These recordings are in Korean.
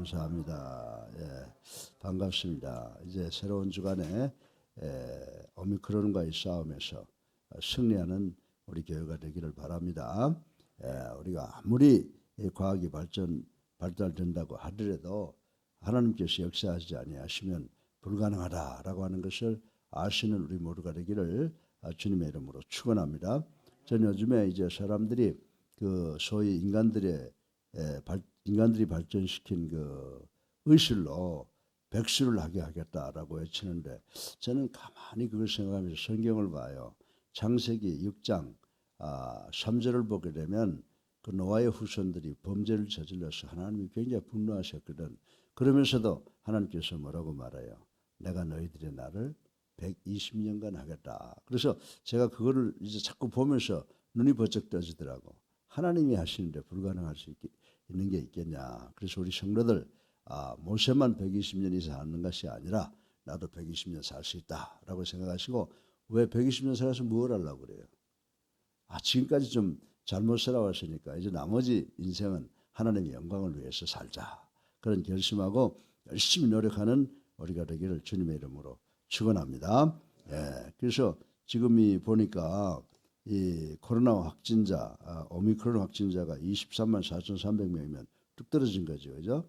감사합니다. 예, 반갑습니다. 이제 새로운 주간에 오미크론과의 싸움에서 승리하는 우리 교회가 되기를 바랍니다. 우리가 아무리 과학이 발달된다고 하더라도 하나님께서 역사하지 아니하시면 불가능하다라고 하는 것을 아시는 우리 모두가 되기를 주님의 이름으로 축원합니다. 전 요즘에 이제 사람들이 그 소위 인간들이 발전시킨 그 의술로 백수를 하게 하겠다라고 외치는데 저는 가만히 그걸 생각하면서 성경을 봐요. 창세기 6장 3절을 보게 되면 그 노아의 후손들이 범죄를 저질러서 하나님이 굉장히 분노하셨거든. 그러면서도 하나님께서 뭐라고 말해요? 내가 너희들의 날을 120년간 하겠다. 그래서 제가 그거를 이제 자꾸 보면서 눈이 번쩍 떠지더라고. 하나님이 하시는데 불가능할 수 있는 게 있겠냐. 그래서 우리 성도들 모세만 120년 이상 사는 것이 아니라 나도 120년 살 수 있다라고 생각하시고 왜 120년 살아서 뭘 하려고 그래요? 지금까지 좀 잘못 살아왔으니까 이제 나머지 인생은 하나님의 영광을 위해서 살자. 그런 결심하고 열심히 노력하는 우리가 되기를 주님의 이름으로 축원합니다. 그래서 지금 보니까 이 코로나 확진자, 오미크론 확진자가 23만 4,300명이면 뚝 떨어진 거죠, 그죠?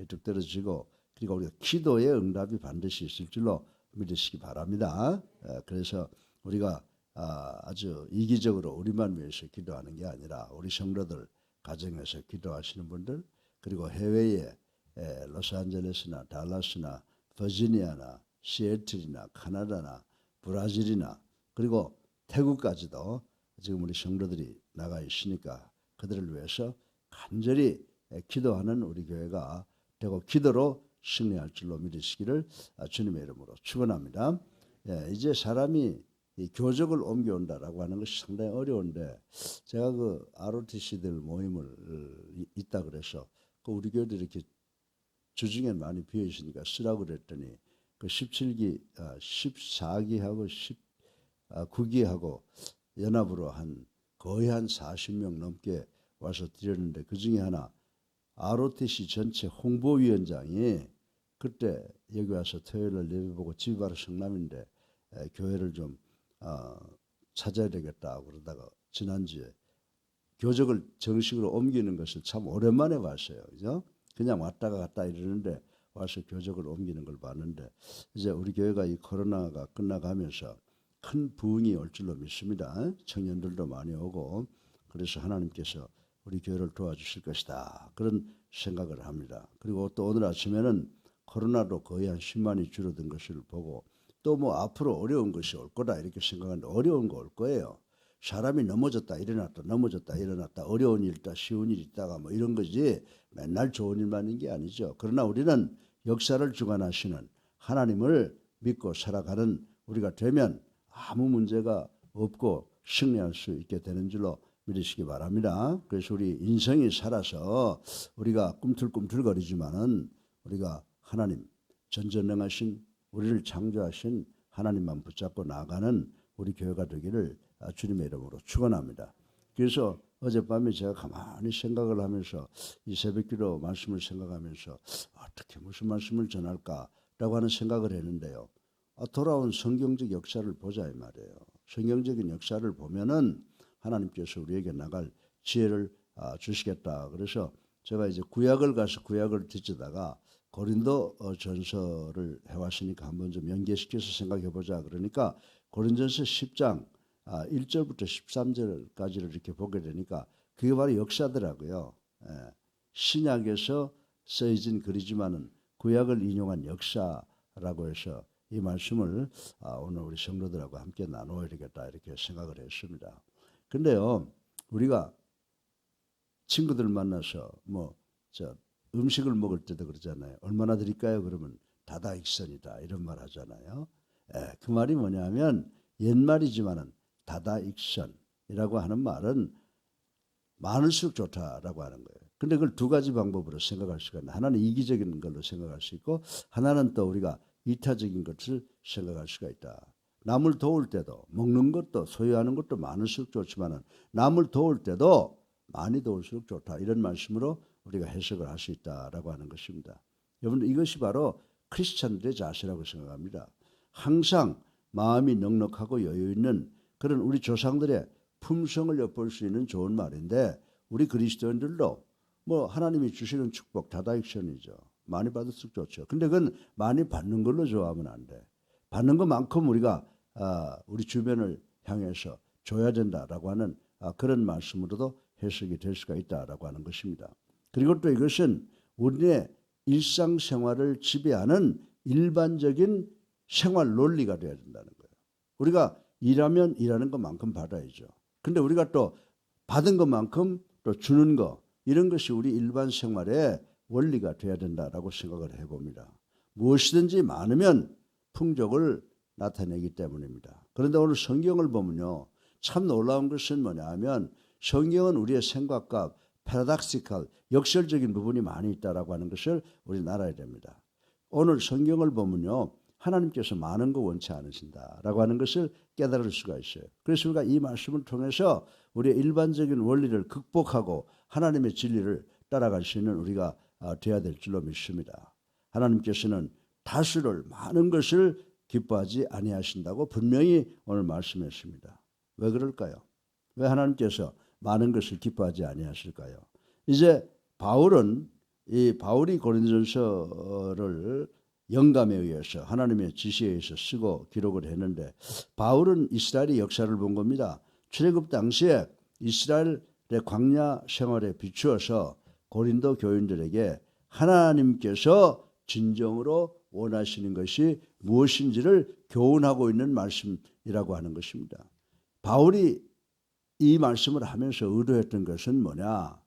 뚝 떨어지고 그리고 우리가 기도의 응답이 반드시 있을 줄로 믿으시기 바랍니다. 그래서 우리가 아주 이기적으로 우리만 위해서 기도하는 게 아니라 우리 성도들 가정에서 기도하시는 분들 그리고 해외에 로스앤젤레스나 달라스나 버지니아나 시애틀이나 카나다나 브라질이나 그리고 태국까지도 지금 우리 성도들이 나가 있으니까 그들을 위해서 간절히 기도하는 우리 교회가 되고 기도로 승리할 줄로 믿으시기를 주님의 이름으로 축원합니다. 이제 사람이 이 교적을 옮겨온다라고 하는 것이 상당히 어려운데 제가 그 ROTC들 모임을 있다 그래서 그 우리 교회도 이렇게 주중에 많이 비어 있으니까 쓰라고 그랬더니 그 14기하고 19기하고 연합으로 거의 한 40명 넘게 와서 드렸는데 그 중에 하나 ROTC 전체 홍보위원장이 그때 여기 와서 토요일을 예배보고 집이 바로 성남인데 교회를 좀 찾아야 되겠다 그러다가 지난주에 교적을 정식으로 옮기는 것을 참 오랜만에 봤어요. 그죠? 그냥 왔다가 갔다 이러는데 와서 교적을 옮기는 걸 봤는데 이제 우리 교회가 이 코로나가 끝나가면서 큰 부흥이 올 줄로 믿습니다. 청년들도 많이 오고 그래서 하나님께서 우리 교회를 도와주실 것이다. 그런 생각을 합니다. 그리고 또 오늘 아침에는 코로나도 거의 한 10만이 줄어든 것을 보고 또 뭐 앞으로 어려운 것이 올 거다 이렇게 생각하는데 어려운 거 올 거예요. 사람이 넘어졌다 일어났다 넘어졌다 일어났다 어려운 일 있다 쉬운 일 있다가 뭐 이런 거지 맨날 좋은 일만 있는 게 아니죠. 그러나 우리는 역사를 주관하시는 하나님을 믿고 살아가는 우리가 되면 아무 문제가 없고 승리할 수 있게 되는 줄로 믿으시기 바랍니다. 그래서 우리 인생이 살아서 우리가 꿈틀꿈틀거리지만은 우리가 하나님 전전능하신 우리를 창조하신 하나님만 붙잡고 나가는 우리 교회가 되기를 주님의 이름으로 축원합니다. 그래서 어젯밤에 제가 가만히 생각을 하면서 이 새벽기도 말씀을 생각하면서 어떻게 무슨 말씀을 전할까라고 하는 생각을 했는데요. 돌아온 성경적 역사를 보자 이 말이에요. 성경적인 역사를 보면은 하나님께서 우리에게 나갈 지혜를 주시겠다. 그래서 제가 이제 구약을 가서 구약을 뒤지다가 고린도 전서를 해왔으니까 한번 좀 연계시켜서 생각해보자. 그러니까 고린전서 10장 1절부터 13절까지를 이렇게 보게 되니까 그게 바로 역사더라고요. 신약에서 쓰여진 글이지만은 구약을 인용한 역사라고 해서 이 말씀을 오늘 우리 성도들하고 함께 나누어야 되겠다 이렇게 생각을 했습니다. 근데요, 우리가 친구들 만나서 음식을 먹을 때도 그러잖아요. 얼마나 드릴까요? 그러면 다다익선이다 이런 말 하잖아요. 그 말이 뭐냐면 옛말이지만은 다다익선이라고 하는 말은 많을수록 좋다라고 하는 거예요. 근데 그걸 두 가지 방법으로 생각할 수가 있는데 하나는 이기적인 걸로 생각할 수 있고 하나는 또 우리가 이타적인 것을 생각할 수가 있다. 남을 도울 때도 먹는 것도 소유하는 것도 많을수록 좋지만은 남을 도울 때도 많이 도울수록 좋다. 이런 말씀으로 우리가 해석을 할 수 있다라고 하는 것입니다. 여러분 이것이 바로 크리스찬들의 자세라고 생각합니다. 항상 마음이 넉넉하고 여유 있는 그런 우리 조상들의 품성을 엿볼 수 있는 좋은 말인데 우리 그리스도인들도 뭐 하나님이 주시는 축복 다다익선이죠. 많이 받을수록 좋죠. 근데 그건 많이 받는 걸로 좋아하면 안 돼. 받는 것만큼 우리가 우리 주변을 향해서 줘야 된다라고 하는 그런 말씀으로도 해석이 될 수가 있다라고 하는 것입니다. 그리고 또 이것은 우리의 일상생활을 지배하는 일반적인 생활 논리가 되어야 된다는 거예요. 우리가 일하면 일하는 것만큼 받아야죠. 근데 우리가 또 받은 것만큼 또 주는 거 이런 것이 우리 일반 생활의 원리가 되어야 된다라고 생각을 해봅니다. 무엇이든지 많으면 풍족을 나타내기 때문입니다. 그런데 오늘 성경을 보면요. 참 놀라운 것은 뭐냐 하면 성경은 우리의 생각과 패러닥시칼 역설적인 부분이 많이 있다라고 하는 것을 우리는 알아야 됩니다. 오늘 성경을 보면요. 하나님께서 많은 거 원치 않으신다라고 하는 것을 깨달을 수가 있어요. 그래서 우리가 이 말씀을 통해서 우리의 일반적인 원리를 극복하고 하나님의 진리를 따라갈 수 있는 우리가 되어야 될 줄로 믿습니다. 하나님께서는 다수를 많은 것을 기뻐하지 아니하신다고 분명히 오늘 말씀했습니다. 왜 그럴까요? 왜 하나님께서 많은 것을 기뻐하지 아니하실까요? 이제 바울이 고린도전서를 영감에 의해서 하나님의 지시에 의해서 쓰고 기록을 했는데 바울은 이스라엘의 역사를 본 겁니다. 출애굽 당시에 이스라엘의 광야 생활에 비추어서 고린도 교인들에게 하나님께서 진정으로 원하시는 것이 무엇인지를 교훈하고 있는 말씀이라고 하는 것입니다. 바울이 이 말씀을 하면서 의도했던 것은 뭐냐?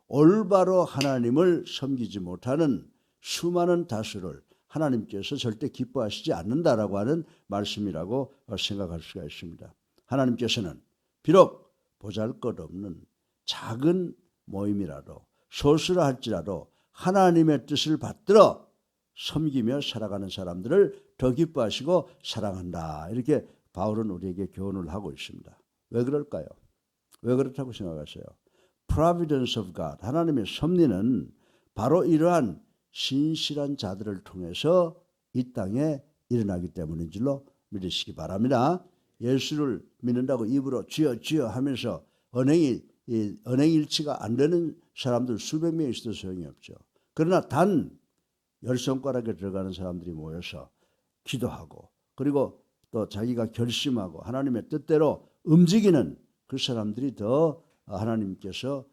올바로 하나님을 섬기지 못하는 수많은 다수를 하나님께서 절대 기뻐하시지 않는다라고 하는 말씀이라고 생각할 수가 있습니다. 하나님께서는 비록 보잘것없는 작은 모임이라도 소수라 할지라도 하나님의 뜻을 받들어 섬기며 살아가는 사람들을 더 기뻐하시고 사랑한다. 이렇게 바울은 우리에게 교훈을 하고 있습니다. 왜 그럴까요? 왜 그렇다고 생각하세요? Providence of God, 하나님의 섭리는 바로 이러한 신실한 자들을 통해서 이 땅에 일어나기 때문인 줄로 믿으시기 바랍니다. 예수를 믿는다고 입으로 주여 주여 하면서 언행일치가 안 되는 사람들 수백 명 있어도 소용이 없죠. 그러나 단 10손가락에 들어가는 사람들이 모여서 기도하고 그리고 또 자기가 결심하고 하나님의 뜻대로 움직이는 그 사람들이 더 하나님께서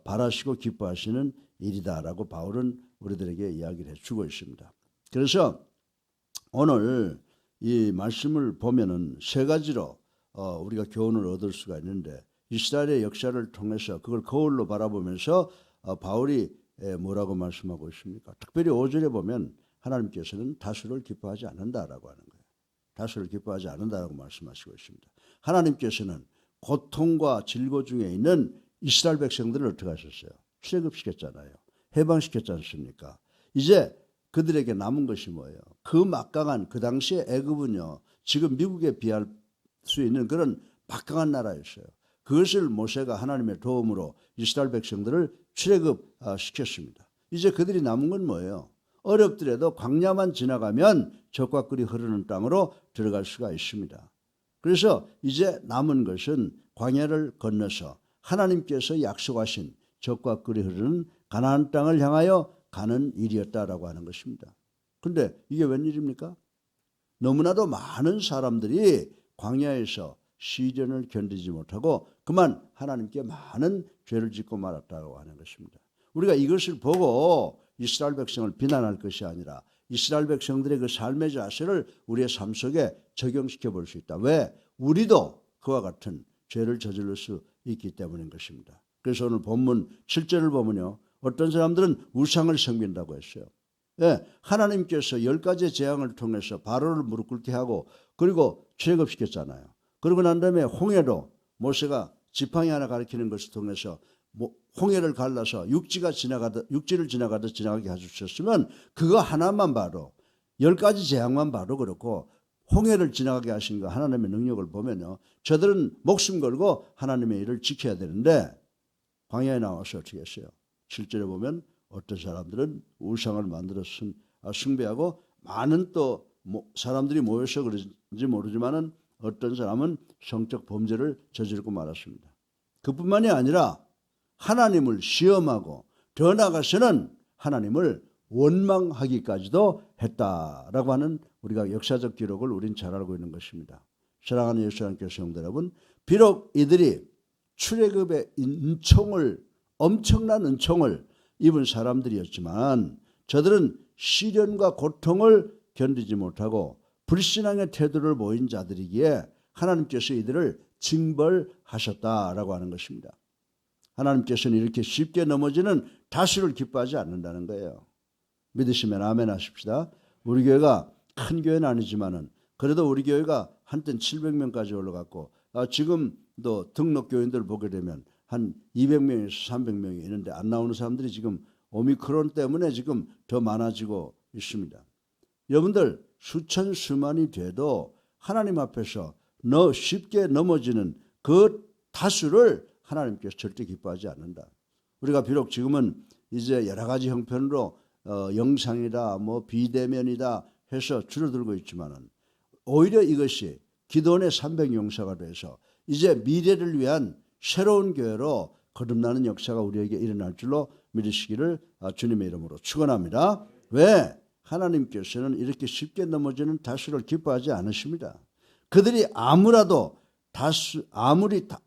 바라시고 기뻐하시는 일이다라고 바울은 우리들에게 이야기를 해주고 있습니다. 그래서 오늘 이 말씀을 보면은 세 가지로 우리가 교훈을 얻을 수가 있는데 이스라엘의 역사를 통해서 그걸 거울로 바라보면서 바울이 뭐라고 말씀하고 있습니까? 특별히 5절에 보면 하나님께서는 다수를 기뻐하지 않는다라고 하는 거예요. 다수를 기뻐하지 않는다라고 말씀하시고 있습니다. 하나님께서는 고통과 질고 중에 있는 이스라엘 백성들을 어떻게 하셨어요? 출애굽시켰잖아요. 해방시켰지 않습니까? 이제 그들에게 남은 것이 뭐예요? 그 막강한 그 당시에 애굽은요. 지금 미국에 비할 수 있는 그런 막강한 나라였어요. 그것을 모세가 하나님의 도움으로 이스라엘 백성들을 출애굽시켰습니다. 이제 그들이 남은 건 뭐예요? 어렵더라도 광야만 지나가면 젖과 꿀이 흐르는 땅으로 들어갈 수가 있습니다. 그래서 이제 남은 것은 광야를 건너서 하나님께서 약속하신 젖과 꿀이 흐르는 가나안 땅을 향하여 가는 일이었다라고 하는 것입니다. 그런데 이게 웬일입니까? 너무나도 많은 사람들이 광야에서 시련을 견디지 못하고 그만 하나님께 많은 죄를 짓고 말았다고 하는 것입니다. 우리가 이것을 보고 이스라엘 백성을 비난할 것이 아니라 이스라엘 백성들의 그 삶의 자세를 우리의 삶 속에 적용시켜 볼 수 있다. 왜? 우리도 그와 같은 죄를 저지를 수 있기 때문인 것입니다. 그래서 오늘 본문 7절을 보면요. 어떤 사람들은 우상을 섬긴다고 했어요. 예, 하나님께서 10가지 재앙을 통해서 바로를 무릎 꿇게 하고 그리고 출애굽시켰잖아요. 그러고 난 다음에 홍해도 모세가 지팡이 하나 가리키는 것을 통해서 홍해를 갈라서 육지를 지나가듯 지나가게 해주셨으면 그거 하나만 봐도 10가지 재앙만 봐도 그렇고 홍해를 지나가게 하신 거 하나님의 능력을 보면요. 저들은 목숨 걸고 하나님의 일을 지켜야 되는데 광야에 나와서 어떻게 했어요? 실제로 보면 어떤 사람들은 우상을 만들어 숭배하고 많은 또 사람들이 모여서 그런지 모르지만은 어떤 사람은 성적 범죄를 저지르고 말았습니다. 그뿐만이 아니라 하나님을 시험하고 더 나아가서는 하나님을 원망하기까지도 했다라고 하는 우리가 역사적 기록을 우린 잘 알고 있는 것입니다. 사랑하는 예수 안의 성도 여러분, 비록 이들이 출애굽의 엄청난 은총을 입은 사람들이었지만 저들은 시련과 고통을 견디지 못하고 불신앙의 태도를 보인 자들이기에 하나님께서 이들을 징벌하셨다라고 하는 것입니다. 하나님께서는 이렇게 쉽게 넘어지는 다수를 기뻐하지 않는다는 거예요. 믿으시면 아멘 하십시다. 우리 교회가 큰 교회는 아니지만은 그래도 우리 교회가 한때는 700명까지 올라갔고 지금도 등록 교인들 보게 되면 한 200명에서 300명이 있는데 안 나오는 사람들이 지금 오미크론 때문에 지금 더 많아지고 있습니다. 여러분들 수천 수만이 돼도 하나님 앞에서 쉽게 넘어지는 그 다수를 하나님께서 절대 기뻐하지 않는다. 우리가 비록 지금은 이제 여러 가지 형편으로 영상이다 비대면이다 해서 줄어들고 있지만은 오히려 이것이 기도원의 300용사가 돼서 이제 미래를 위한 새로운 교회로 거듭나는 역사가 우리에게 일어날 줄로 믿으시기를 주님의 이름으로 축원합니다. 왜? 하나님께서는 이렇게 쉽게 넘어지는 다수를 기뻐하지 않으십니다. 그들이 아무리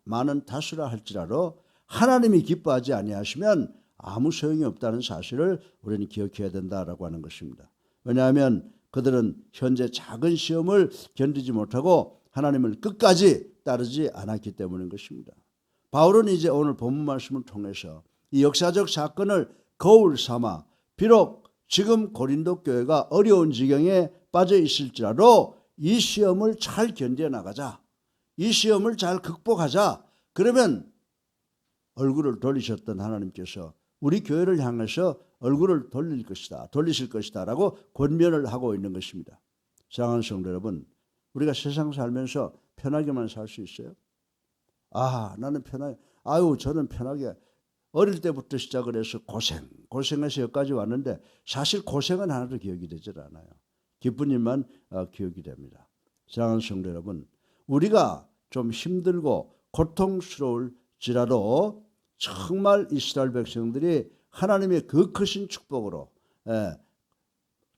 많은 다수라 할지라도 하나님이 기뻐하지 아니하시면 아무 소용이 없다는 사실을 우리는 기억해야 된다라고 하는 것입니다. 왜냐하면 그들은 현재 작은 시험을 견디지 못하고 하나님을 끝까지 따르지 않았기 때문인 것입니다. 바울은 이제 오늘 본문 말씀을 통해서 이 역사적 사건을 거울 삼아 비록 지금 고린도 교회가 어려운 지경에 빠져 있을지라도 이 시험을 잘 견뎌 나가자. 이 시험을 잘 극복하자. 그러면 얼굴을 돌리셨던 하나님께서 우리 교회를 향해서 얼굴을 돌리실 것이다 라고 권면을 하고 있는 것입니다. 사랑하는 성도 여러분, 우리가 세상 살면서 편하게만 살 수 있어요? 나는 편하게, 저는 편하게 어릴 때부터 시작을 해서 고생해서 여기까지 왔는데 사실 고생은 하나도 기억이 되질 않아요. 기쁜 일만 기억이 됩니다. 사랑하는 성도 여러분, 우리가 좀 힘들고 고통스러울지라도 정말 이스라엘 백성들이 하나님의 그 크신 축복으로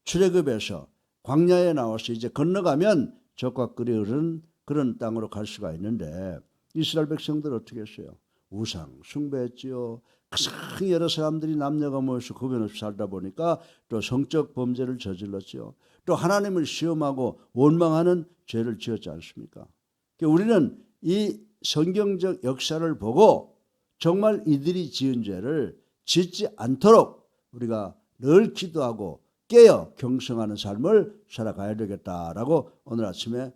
출애굽에서 광야에 나와서 이제 건너가면 젖과 꿀이 흐르는 그런 땅으로 갈 수가 있는데 이스라엘 백성들 어떻게 했어요? 우상 숭배했지요. 가장 여러 사람들이 남녀가 모여서 구분 없이 살다 보니까 또 성적 범죄를 저질렀지요. 또 하나님을 시험하고 원망하는 죄를 지었지 않습니까? 우리는 이 성경적 역사를 보고 정말 이들이 지은 죄를 짓지 않도록 우리가 늘 기도하고 깨어 경성하는 삶을 살아가야 되겠다라고 오늘 아침에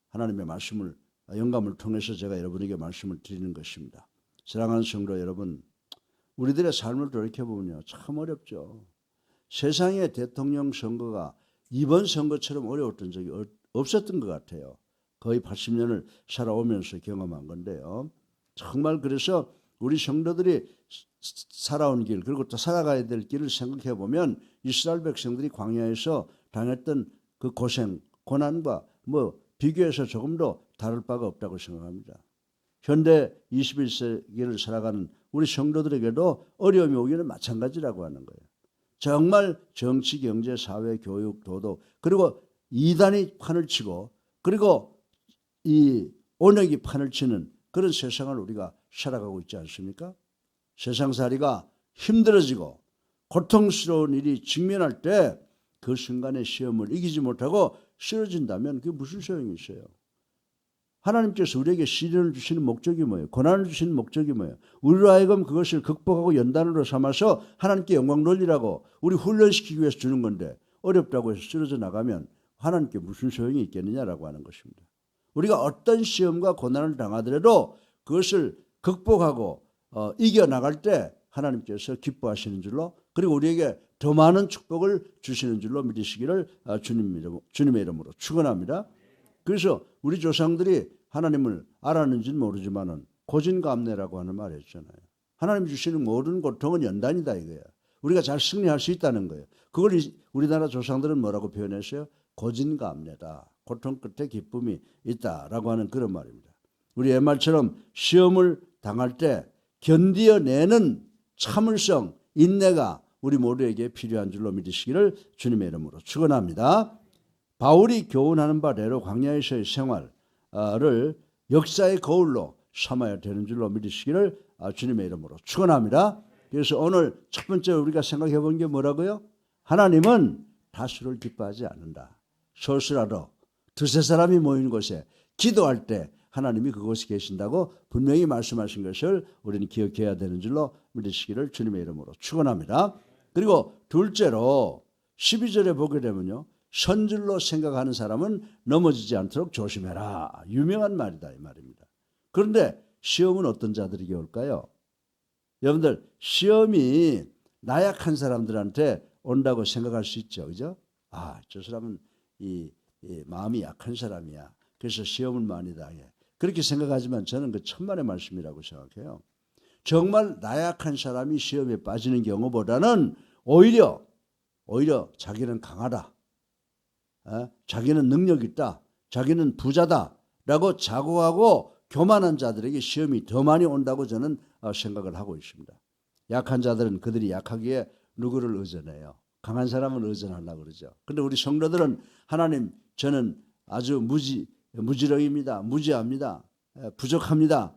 하나님의 말씀을 영감을 통해서 제가 여러분에게 말씀을 드리는 것입니다. 사랑하는 성도 여러분, 우리들의 삶을 돌이켜보면요 참 어렵죠. 세상의 대통령 선거가 이번 선거처럼 어려웠던 적이 없었던 것 같아요. 거의 80년을 살아오면서 경험한 건데요. 정말 그래서 우리 성도들이 살아온 길 그리고 또 살아가야 될 길을 생각해 보면 이스라엘 백성들이 광야에서 당했던 그 고생, 고난과 비교해서 조금도 다를 바가 없다고 생각합니다. 현대 21세기를 살아가는 우리 성도들에게도 어려움이 오기는 마찬가지라고 하는 거예요. 정말 정치, 경제, 사회, 교육, 도덕 그리고 이단이 판을 치고 그리고 이 온역이 판을 치는 그런 세상을 우리가 살아가고 있지 않습니까? 세상살이가 힘들어지고 고통스러운 일이 직면할 때 그 순간의 시험을 이기지 못하고 쓰러진다면 그게 무슨 소용이 있어요? 하나님께서 우리에게 시련을 주시는 목적이 뭐예요? 고난을 주시는 목적이 뭐예요? 우리로 하여금 그것을 극복하고 연단으로 삼아서 하나님께 영광 돌리라고 우리 훈련시키기 위해서 주는 건데 어렵다고 해서 쓰러져 나가면 하나님께 무슨 소용이 있겠느냐라고 하는 것입니다. 우리가 어떤 시험과 고난을 당하더라도 그것을 극복하고 이겨나갈 때 하나님께서 기뻐하시는 줄로 그리고 우리에게 더 많은 축복을 주시는 줄로 믿으시기를 주님의 이름으로 축원합니다. 그래서 우리 조상들이 하나님을 알았는지는 모르지만은 고진감래라고 하는 말이 있잖아요. 하나님 주시는 모든 고통은 연단이다 이거예요. 우리가 잘 승리할 수 있다는 거예요. 그걸 우리나라 조상들은 뭐라고 표현했어요? 고진감래다. 고통 끝에 기쁨이 있다라고 하는 그런 말입니다. 우리 옛말처럼 시험을 당할 때 견디어내는 참을성, 인내가 우리 모두에게 필요한 줄로 믿으시기를 주님의 이름으로 축원합니다. 바울이 교훈하는 바대로 광야에서의 생활을 역사의 거울로 삼아야 되는 줄로 믿으시기를 주님의 이름으로 축원합니다. 그래서 오늘 첫 번째 우리가 생각해 본 게 뭐라고요? 하나님은 다수를 기뻐하지 않는다. 소수라도 두세 사람이 모이는 곳에 기도할 때 하나님이 그곳에 계신다고 분명히 말씀하신 것을 우리는 기억해야 되는 줄로 믿으시기를 주님의 이름으로 축원합니다. 그리고 둘째로 12절에 보게 되면요. 선줄로 생각하는 사람은 넘어지지 않도록 조심해라. 유명한 말이다 이 말입니다. 그런데 시험은 어떤 자들에게 올까요? 여러분들 시험이 나약한 사람들한테 온다고 생각할 수 있죠. 그죠? 저 사람은 이 마음이 약한 사람이야. 그래서 시험을 많이 당해. 그렇게 생각하지만 저는 그 천만의 말씀이라고 생각해요. 정말 나약한 사람이 시험에 빠지는 경우보다는 오히려 자기는 강하다. 자기는 능력 있다. 자기는 부자다라고 자고하고 교만한 자들에게 시험이 더 많이 온다고 저는 생각을 하고 있습니다. 약한 자들은 그들이 약하기에 누구를 의존해요? 강한 사람은 의존하려고 그러죠. 그런데 우리 성도들은 하나님 저는 아주 무지렁입니다. 무지합니다. 부족합니다.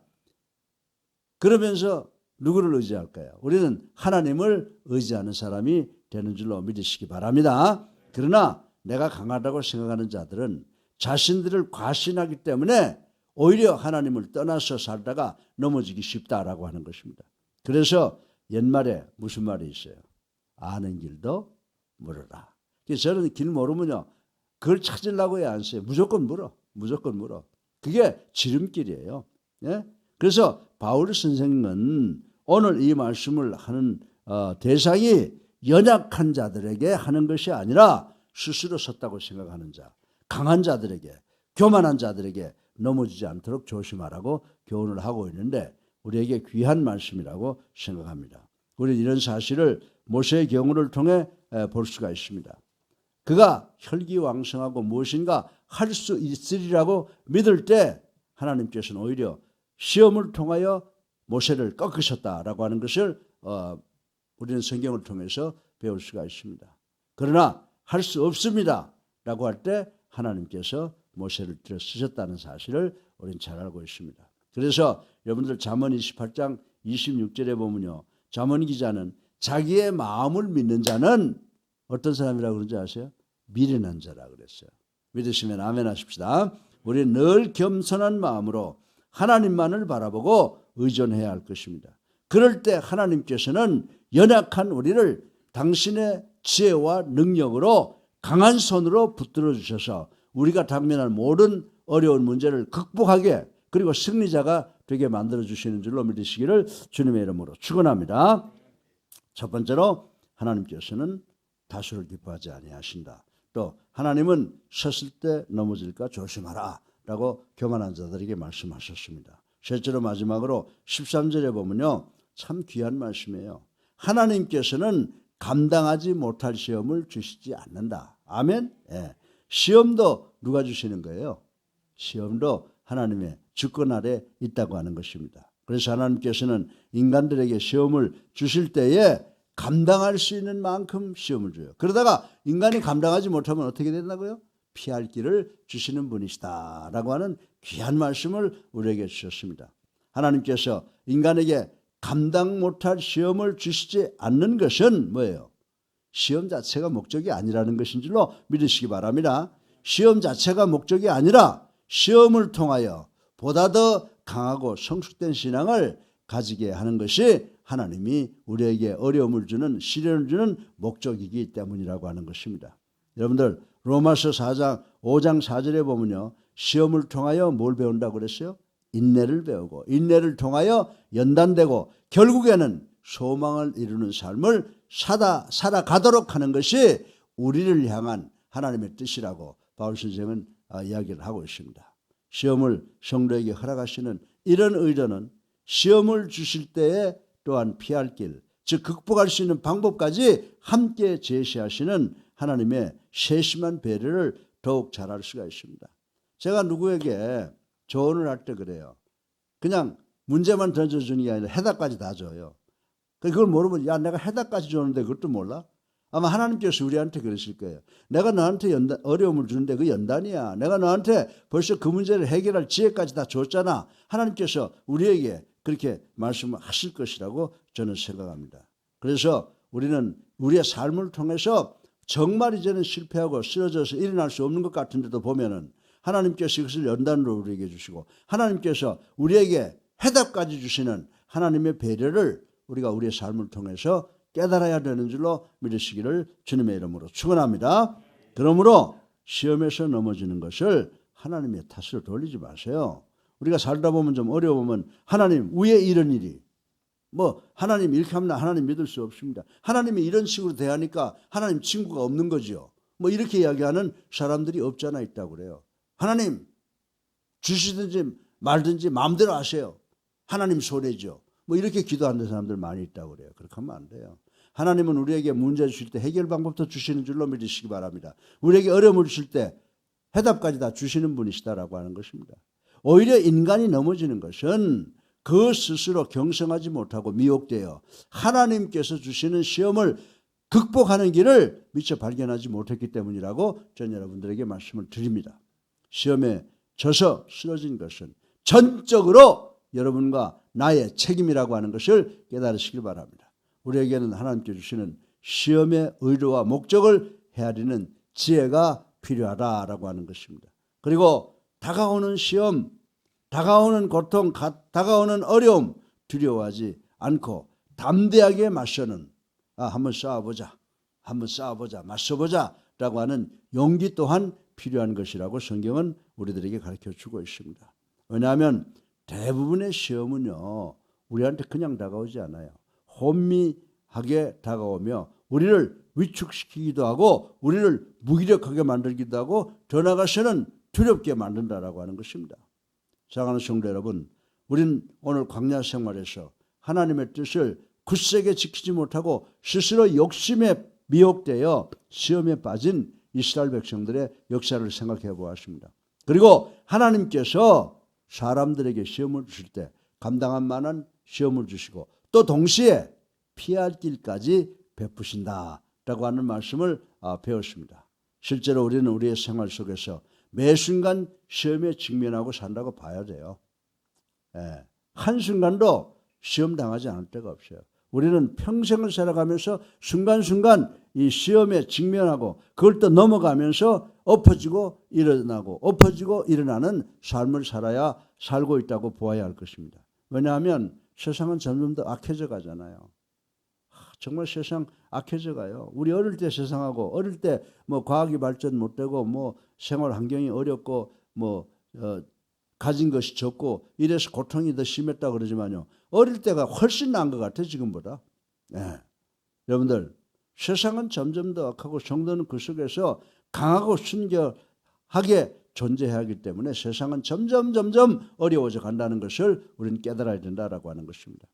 그러면서 누구를 의지할까요? 우리는 하나님을 의지하는 사람이 되는 줄로 믿으시기 바랍니다. 그러나 내가 강하다고 생각하는 자들은 자신들을 과신하기 때문에 오히려 하나님을 떠나서 살다가 넘어지기 쉽다라고 하는 것입니다. 그래서 옛말에 무슨 말이 있어요? 아는 길도 물어라. 그래서 저는 길 모르면요. 그걸 찾으려고 안 써요. 무조건 물어. 그게 지름길이에요. 예? 그래서 바울 선생님은 오늘 이 말씀을 하는 대상이 연약한 자들에게 하는 것이 아니라 스스로 섰다고 생각하는 자, 강한 자들에게, 교만한 자들에게 넘어지지 않도록 조심하라고 교훈을 하고 있는데 우리에게 귀한 말씀이라고 생각합니다. 우리는 이런 사실을 모세의 경우를 통해 볼 수가 있습니다. 그가 혈기왕성하고 무엇인가 할 수 있으리라고 믿을 때 하나님께서는 오히려 시험을 통하여 모세를 꺾으셨다라고 하는 것을 우리는 성경을 통해서 배울 수가 있습니다. 그러나 할 수 없습니다 라고 할 때 하나님께서 모세를 들어 쓰셨다는 사실을 우리는 잘 알고 있습니다. 그래서 여러분들 잠언 28장 26절에 보면요. 잠언 기자는 자기의 마음을 믿는 자는 어떤 사람이라고 그러는지 아세요? 미련한 자라고 그랬어요. 믿으시면 아멘 하십시다. 우리는 늘 겸손한 마음으로 하나님만을 바라보고 의존해야 할 것입니다. 그럴 때 하나님께서는 연약한 우리를 당신의 지혜와 능력으로 강한 손으로 붙들어 주셔서 우리가 당면할 모든 어려운 문제를 극복하게 그리고 승리자가 되게 만들어 주시는 줄로 믿으시기를 주님의 이름으로 축원합니다. 첫 번째로 하나님께서는 다수를 기뻐하지 아니하신다. 또 하나님은 섰을 때 넘어질까 조심하라 라고 교만한 자들에게 말씀하셨습니다. 셋째로 마지막으로 13절에 보면요. 참 귀한 말씀이에요. 하나님께서는 감당하지 못할 시험을 주시지 않는다. 아멘. 예. 시험도 누가 주시는 거예요? 시험도 하나님의 주권 아래 있다고 하는 것입니다. 그래서 하나님께서는 인간들에게 시험을 주실 때에 감당할 수 있는 만큼 시험을 줘요. 그러다가 인간이 감당하지 못하면 어떻게 된다고요? 피할 길을 주시는 분이시다라고 하는 귀한 말씀을 우리에게 주셨습니다. 하나님께서 인간에게 감당 못할 시험을 주시지 않는 것은 뭐예요? 시험 자체가 목적이 아니라는 것인 줄로 믿으시기 바랍니다. 시험 자체가 목적이 아니라 시험을 통하여 보다 더 강하고 성숙된 신앙을 가지게 하는 것이 하나님이 우리에게 어려움을 주는 시련을 주는 목적이기 때문이라고 하는 것입니다. 여러분들 로마서 5장 4절에 보면요. 시험을 통하여 뭘 배운다고 그랬어요? 인내를 배우고 인내를 통하여 연단되고 결국에는 소망을 이루는 삶을 살아가도록 하는 것이 우리를 향한 하나님의 뜻이라고 바울 선생은 이야기를 하고 있습니다. 시험을 성도에게 허락하시는 이런 의도는 시험을 주실 때에 또한 피할 길, 즉 극복할 수 있는 방법까지 함께 제시하시는 하나님의 세심한 배려를 더욱 잘 알 수가 있습니다. 제가 누구에게 조언을 할 때 그래요. 그냥 문제만 던져주는 게 아니라 해답까지 다 줘요. 그걸 모르면 야 내가 해답까지 줬는데 그것도 몰라? 아마 하나님께서 우리한테 그러실 거예요. 내가 너한테 어려움을 주는데 그 연단이야. 내가 너한테 벌써 그 문제를 해결할 지혜까지 다 줬잖아. 하나님께서 우리에게 그렇게 말씀하실 것이라고 저는 생각합니다. 그래서 우리는 우리의 삶을 통해서 정말 이제는 실패하고 쓰러져서 일어날 수 없는 것 같은데도 보면은 하나님께서 이것을 연단으로 우리에게 주시고 하나님께서 우리에게 해답까지 주시는 하나님의 배려를 우리가 우리의 삶을 통해서 깨달아야 되는 줄로 믿으시기를 주님의 이름으로 축원합니다. 그러므로 시험에서 넘어지는 것을 하나님의 탓으로 돌리지 마세요. 우리가 살다 보면 좀 어려우면 하나님 왜 이런 일이 하나님 이렇게 하면 하나님 믿을 수 없습니다. 하나님이 이런 식으로 대하니까 하나님 친구가 없는 거죠. 이렇게 이야기하는 사람들이 없잖아 있다고 그래요. 하나님 주시든지 말든지 마음대로 하세요. 하나님 손해죠. 이렇게 기도하는 사람들 많이 있다고 그래요. 그렇게 하면 안 돼요. 하나님은 우리에게 문제 주실 때 해결 방법도 주시는 줄로 믿으시기 바랍니다. 우리에게 어려움을 주실 때 해답까지 다 주시는 분이시다라고 하는 것입니다. 오히려 인간이 넘어지는 것은 그 스스로 경성하지 못하고 미혹되어 하나님께서 주시는 시험을 극복하는 길을 미처 발견하지 못했기 때문이라고 전 여러분들에게 말씀을 드립니다. 시험에 져서 쓰러진 것은 전적으로 여러분과 나의 책임이라고 하는 것을 깨달으시길 바랍니다. 우리에게는 하나님께 주시는 시험의 의도와 목적을 헤아리는 지혜가 필요하다라고 하는 것입니다. 그리고 다가오는 시험, 다가오는 고통, 다가오는 어려움 두려워하지 않고 담대하게 맞서는 한번 싸워보자, 맞서보자 라고 하는 용기 또한 필요한 것이라고 성경은 우리들에게 가르쳐주고 있습니다. 왜냐하면 대부분의 시험은요 우리한테 그냥 다가오지 않아요. 혼미하게 다가오며 우리를 위축시키기도 하고 우리를 무기력하게 만들기도 하고 더 나아가서는 두렵게 만든다라고 하는 것입니다. 사랑하는 성도 여러분, 우리는 오늘 광야 생활에서 하나님의 뜻을 굳세게 지키지 못하고 스스로 욕심에 미혹되어 시험에 빠진 이스라엘 백성들의 역사를 생각해 보았습니다. 그리고 하나님께서 사람들에게 시험을 주실 때 감당할 만한 시험을 주시고 또 동시에 피할 길까지 베푸신다라고 하는 말씀을 배웠습니다. 실제로 우리는 우리의 생활 속에서 매 순간 시험에 직면하고 산다고 봐야 돼요. 한순간도 시험 당하지 않을 때가 없어요. 우리는 평생을 살아가면서 순간순간 이 시험에 직면하고 그걸 또 넘어가면서 엎어지고 일어나고 엎어지고 일어나는 삶을 살고 있다고 보아야 할 것입니다. 왜냐하면 세상은 점점 더 악해져 가잖아요. 정말 세상 악해져 가요. 우리 어릴 때 세상하고 어릴 때 과학이 발전 못되고 생활 환경이 어렵고 가진 것이 적고 이래서 고통이 더 심했다 그러지만요. 어릴 때가 훨씬 나은 것 같아요. 지금보다. 여러분들 세상은 점점 더 악하고 성도는 그 속에서 강하고 순결하게 존재해야 하기 때문에 세상은 점점 어려워져 간다는 것을 우리는 깨달아야 된다라고 하는 것입니다.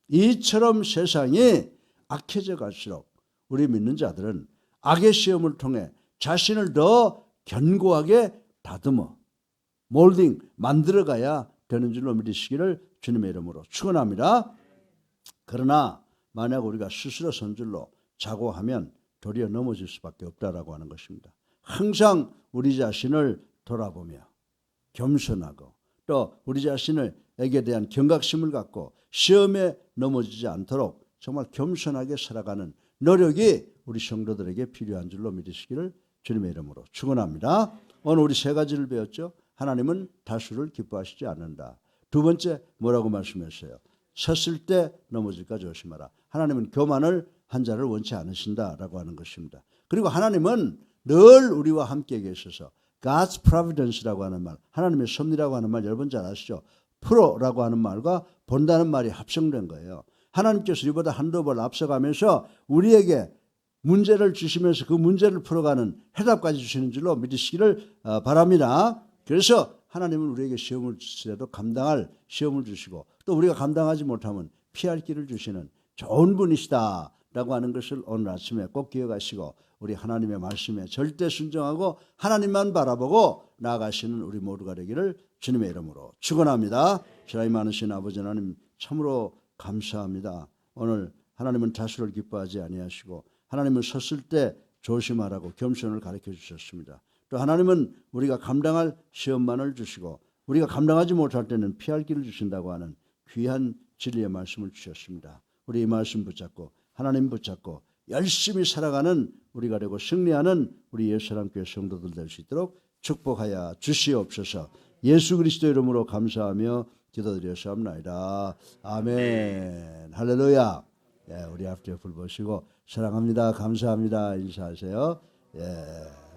이처럼 세상이 악해져 갈수록 우리 믿는 자들은 악의 시험을 통해 자신을 더 견고하게 다듬어 몰딩 만들어가야 되는 줄로 믿으시기를 주님의 이름으로 축원합니다. 그러나 만약 우리가 스스로 선줄로 자고 하면 도리어 넘어질 수밖에 없다라고 하는 것입니다. 항상 우리 자신을 돌아보며 겸손하고 또 우리 자신에게 대한 경각심을 갖고 시험에 넘어지지 않도록 정말 겸손하게 살아가는 노력이 우리 성도들에게 필요한 줄로 믿으시기를 주님의 이름으로 축원합니다. 오늘 우리 세 가지를 배웠죠. 하나님은 다수를 기뻐하시지 않는다. 두 번째 뭐라고 말씀하셨어요? 섰을 때 넘어질까 조심하라. 하나님은 교만을 한 자를 원치 않으신다라고 하는 것입니다. 그리고 하나님은 늘 우리와 함께 계셔서 God's providence라고 하는 말, 하나님의 섭리라고 하는 말 여러분 잘 아시죠? 프로라고 하는 말과 본다는 말이 합성된 거예요. 하나님께서 우리보다 한두 번 앞서가면서 우리에게 문제를 주시면서 그 문제를 풀어가는 해답까지 주시는 줄로 믿으시기를 바랍니다. 그래서 하나님은 우리에게 시험을 주시더라도 감당할 시험을 주시고 또 우리가 감당하지 못하면 피할 길을 주시는 좋은 분이시다 라고 하는 것을 오늘 아침에 꼭 기억하시고 우리 하나님의 말씀에 절대 순종하고 하나님만 바라보고 나아가시는 우리 모두가 되기를 주님의 이름으로 축원합니다. 지나이 많으신 아버지 하나님 참으로 감사합니다. 오늘 하나님은 자수를 기뻐하지 아니하시고 하나님은 섰을 때 조심하라고 겸손을 가르쳐 주셨습니다. 또 하나님은 우리가 감당할 시험만을 주시고 우리가 감당하지 못할 때는 피할 길을 주신다고 하는 귀한 진리의 말씀을 주셨습니다. 우리 이 말씀 붙잡고 하나님 붙잡고 열심히 살아가는 우리가 되고 승리하는 우리 예수사랑교회 성도들 될 수 있도록 축복하여 주시옵소서. 예수 그리스도 이름으로 감사하며 기도드렸사옵나이다. 아멘. 할렐루야. 예, 우리 앞뒤에 불 보시고 사랑합니다. 감사합니다. 인사하세요. 예,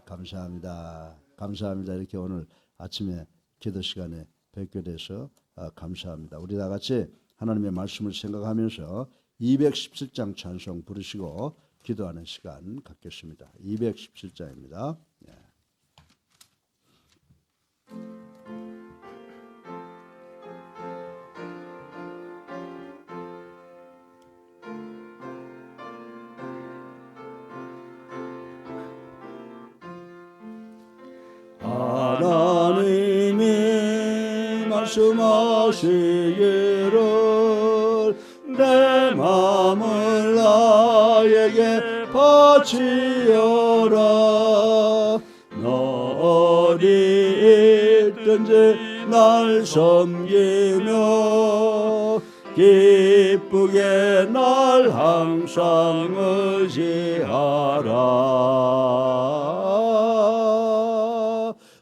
감사합니다. 감사합니다. 이렇게 오늘 아침에 기도 시간에 뵙게 돼서 감사합니다. 우리 다 같이 하나님의 말씀을 생각하면서 217장 찬송 부르시고 기도하는 시간 갖겠습니다. 217장입니다. 예. 하나님이 말씀하시기를 내 마음을 나에게 바치어라. 너 어디 있든지 날 섬기며 기쁘게 날 항상 의지하라.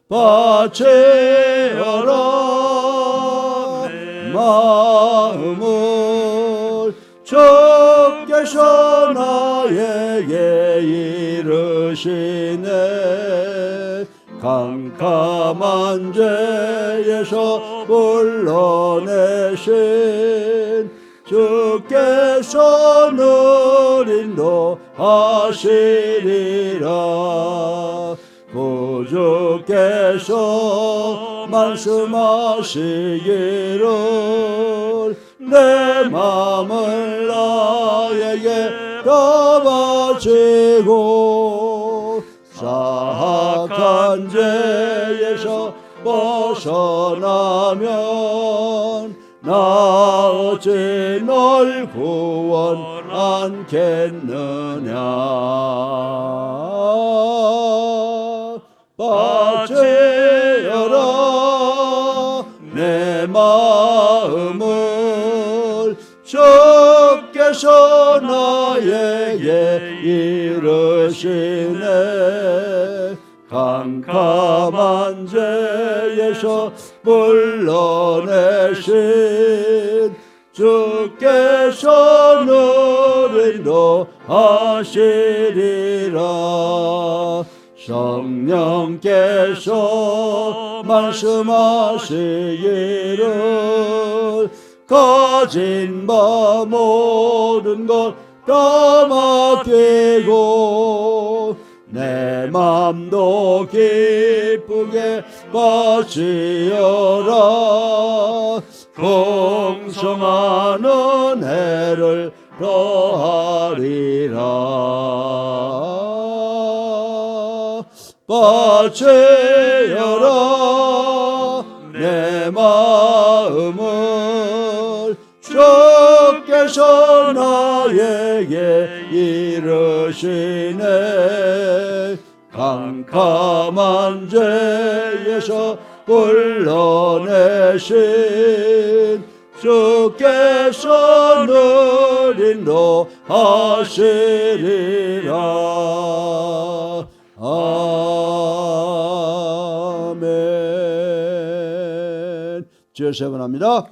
바치어라 마음을 주께서 나에게 이르시네. 캄캄한 죄에서 불러내신 주께서 늘 인도하시리라. 구주께서 말씀하시기를 내 마음을 나에게 바치고 사악한 죄에서 벗어나면 나 어찌 널 구원 않겠느냐. 바치어라 내 마음을 주께서 나에게 이르시네. 캄캄한 죄에서 불러내신 주께서 늘 인도하시리라. 성령께서 말씀하시기를 가진 바 모든 것 다 맡기고 내 맘도 기쁘게 바치어라. 풍성한 은혜를 더하리라. 바치어라 내 마음을 주께서 나에게 이르시네. 캄캄한 죄에서 불러내신 주께서 늘 인도하시리라. 아멘. 주여 세번합니다.